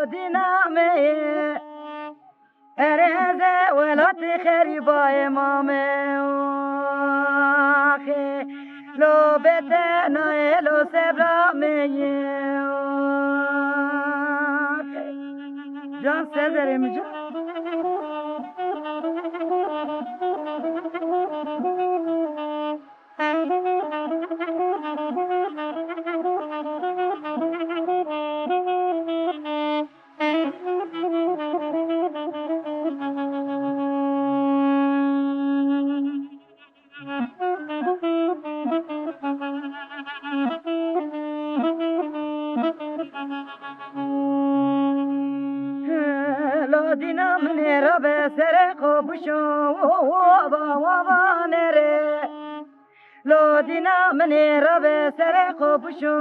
دینامه ارزه ولات خریبا امامه لو بتنا لو سبرامه جان سزرم جان دینا منی را به سر خوبشو و نره لو دینا منی را به سر خوبشو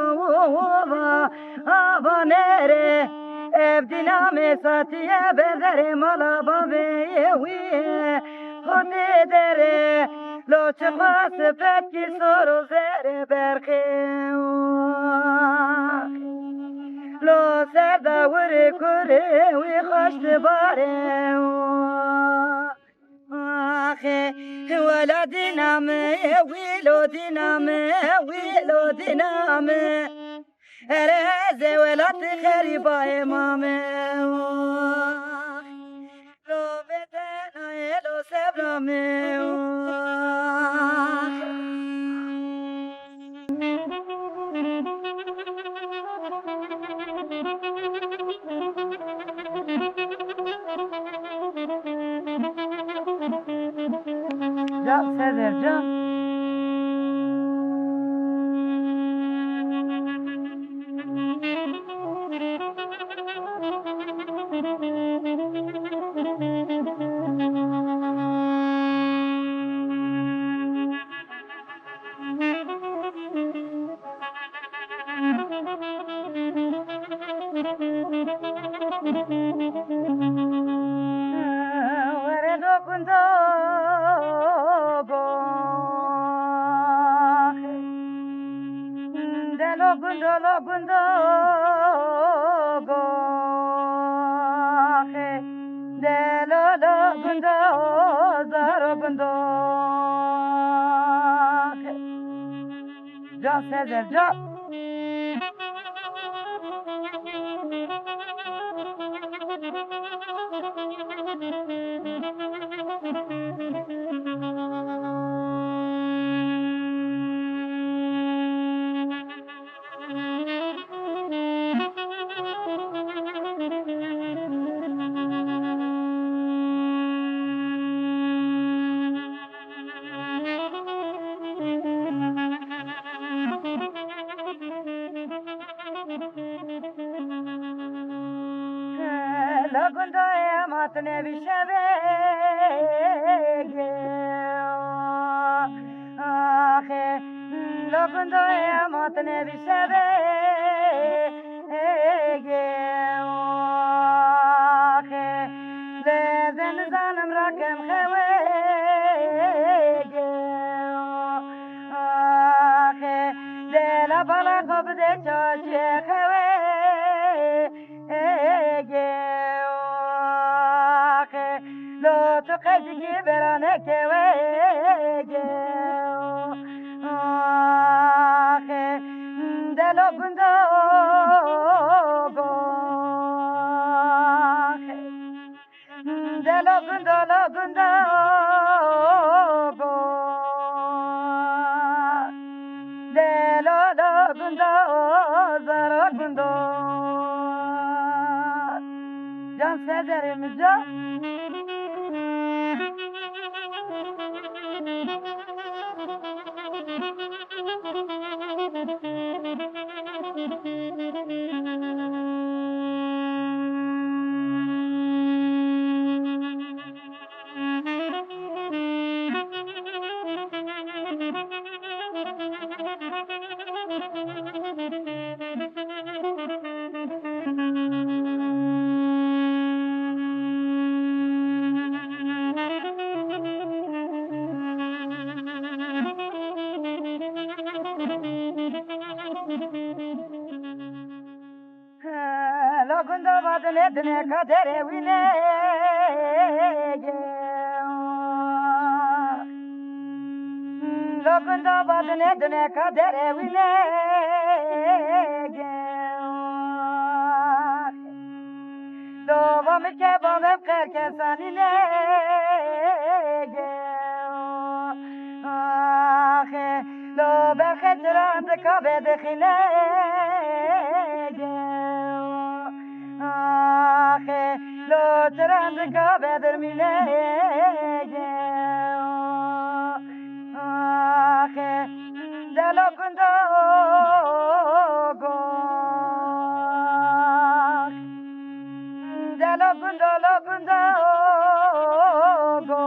و نره اب دینا می ساتیه به در مالا بابه ویه خود دره لو چه خواست فتکی سر و زر برخه لو سردا ور کوره وی خوشت باره آخه ولا دینامه ویلو دینامه ویلو دینامه ارزه ولات خریبا امامه لو بدنا لو سبرامه جان سدر جان Lo gundo go de lo gundo zaro gundo Can Sezer can لگن دای ماتنه بیشبه آخه لگن دای ماتنه بیشبه آخه لذن زنم راکم خوه آخه دل بالا خوب ده چاچه خوه لو تو قدگی برانه که ویگه آخه دلو گندو دلو گندو دلو گندو زارو گندو جان سدرم جان badne dne kadere wine Lokunda badne dne kadere wine Dova mike babem kerke sanine Lo berketran de kabe de khine Lo tran de kabe de mine De lo kundo go De lo kundo go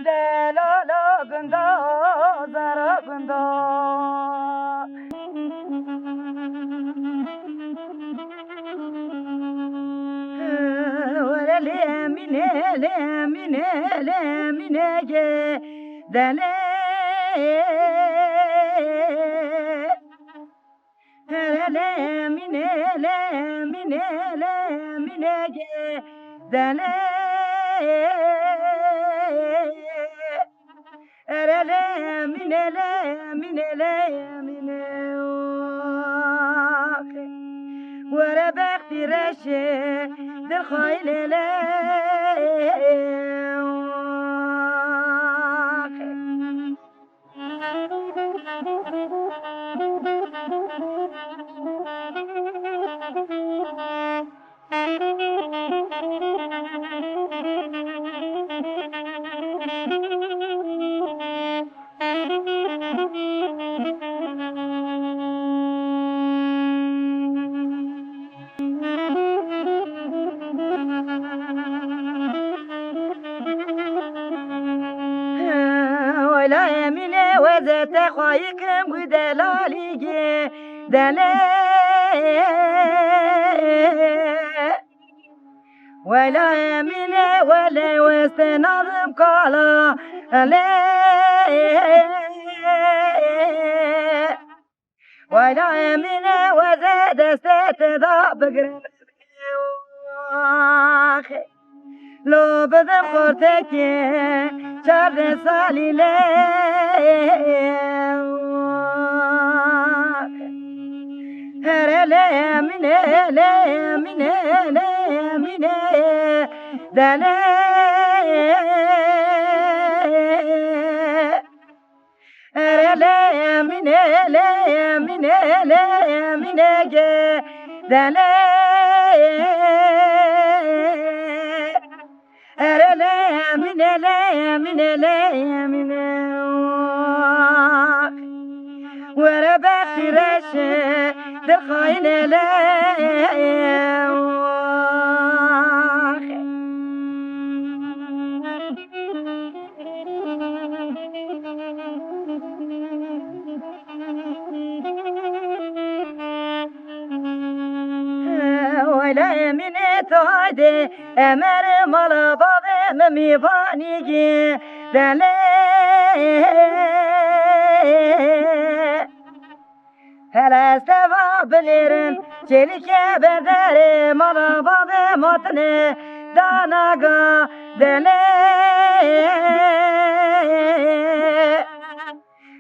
De lo kundo zara kundo Mine ge dele mine ge dele mine ورا بختي رشة دل خايل ولا يمينه وذات خايكم ودلالي دلال ولا يمينه ولا وستنظم قالا ولا يمينه وزاد ستضع بقرب لو بدم خورتك شر سالي هر من دلا هر من دلا من ورا بختي رشة دخاين ولا من تعدي أمر مال بابا ممي بانيجي دلي هلا استوى بليرن جيلك بدري مال بابا مطني داناغا دلي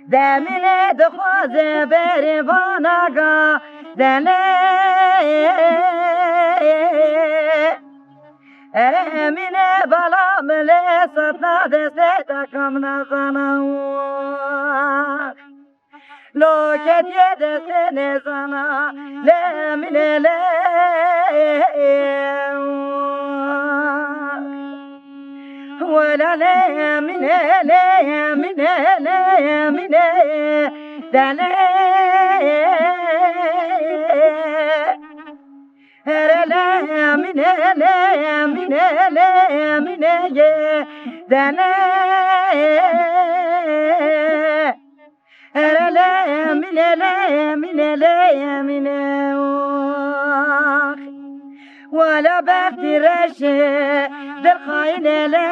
دامني دخواز بري باناغا دلي من بلا ملسطنا دستكم نظنا لو كد يدسن زنا لا من لا ولا لا من دلا لا من دلا من ولا بختي رشة بالخاين لا